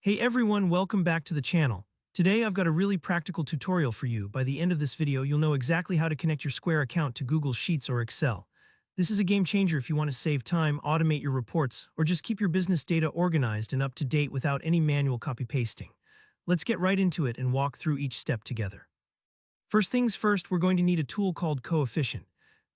Hey everyone, welcome back to the channel. Today I've got a really practical tutorial for you. By the end of this video, you'll know exactly how to connect your Square account to Google Sheets or Excel. This is a game changer if you want to save time, automate your reports, or just keep your business data organized and up to date without any manual copy-pasting. Let's get right into it and walk through each step together. First things first, we're going to need a tool called Coefficient.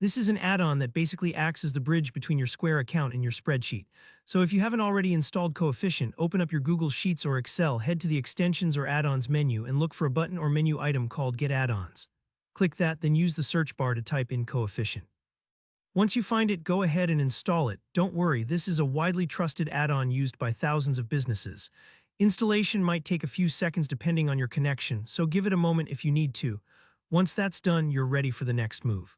This is an add-on that basically acts as the bridge between your Square account and your spreadsheet. So if you haven't already installed Coefficient, open up your Google Sheets or Excel, head to the Extensions or Add-ons menu and look for a button or menu item called Get Add-ons. Click that, then use the search bar to type in Coefficient. Once you find it, go ahead and install it. Don't worry, this is a widely trusted add-on used by thousands of businesses. Installation might take a few seconds depending on your connection, so give it a moment if you need to. Once that's done, you're ready for the next move.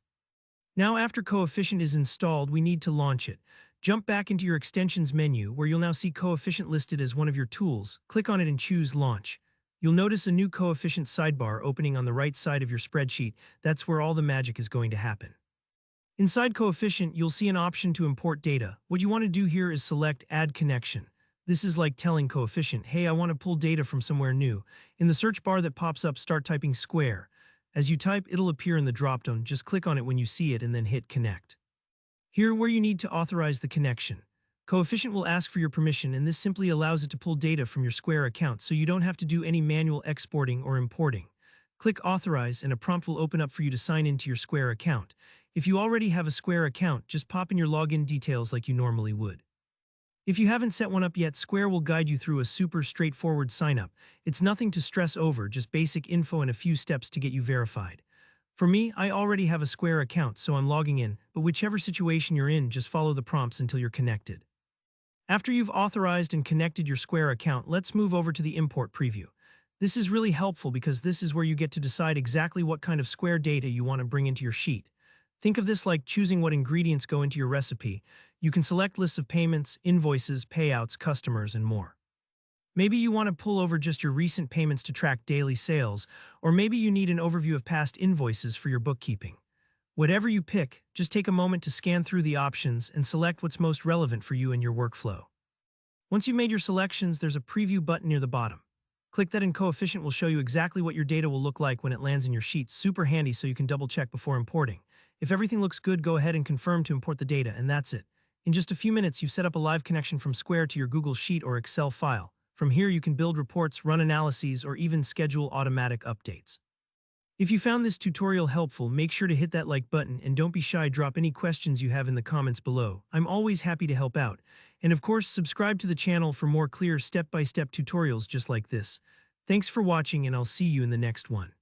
Now, after Coefficient is installed, we need to launch it. Jump back into your Extensions menu, where you'll now see Coefficient listed as one of your tools. Click on it and choose Launch. You'll notice a new Coefficient sidebar opening on the right side of your spreadsheet. That's where all the magic is going to happen. Inside Coefficient, you'll see an option to import data. What you want to do here is select Add Connection. This is like telling Coefficient, hey, I want to pull data from somewhere new. In the search bar that pops up, start typing Square. As you type, it'll appear in the dropdown. Just click on it when you see it and then hit Connect. Here, where you need to authorize the connection. Coefficient will ask for your permission, and this simply allows it to pull data from your Square account, so you don't have to do any manual exporting or importing. Click Authorize, and a prompt will open up for you to sign into your Square account. If you already have a Square account, just pop in your login details like you normally would. If you haven't set one up yet, Square will guide you through a super straightforward sign-up. It's nothing to stress over, just basic info and a few steps to get you verified. For me, I already have a Square account, so I'm logging in, but whichever situation you're in, just follow the prompts until you're connected. After you've authorized and connected your Square account, let's move over to the import preview. This is really helpful because this is where you get to decide exactly what kind of Square data you want to bring into your sheet. Think of this like choosing what ingredients go into your recipe. You can select lists of payments, invoices, payouts, customers, and more. Maybe you want to pull over just your recent payments to track daily sales, or maybe you need an overview of past invoices for your bookkeeping. Whatever you pick, just take a moment to scan through the options and select what's most relevant for you and your workflow. Once you've made your selections, there's a preview button near the bottom. Click that and Coefficient will show you exactly what your data will look like when it lands in your sheet. Super handy so you can double check before importing. If everything looks good, go ahead and confirm to import the data, and that's it. In just a few minutes, you've set up a live connection from Square to your Google Sheet or Excel file. From here, you can build reports, run analyses, or even schedule automatic updates. If you found this tutorial helpful, make sure to hit that like button, and don't be shy, drop any questions you have in the comments below. I'm always happy to help out. And of course, subscribe to the channel for more clear step-by-step tutorials just like this. Thanks for watching, and I'll see you in the next one.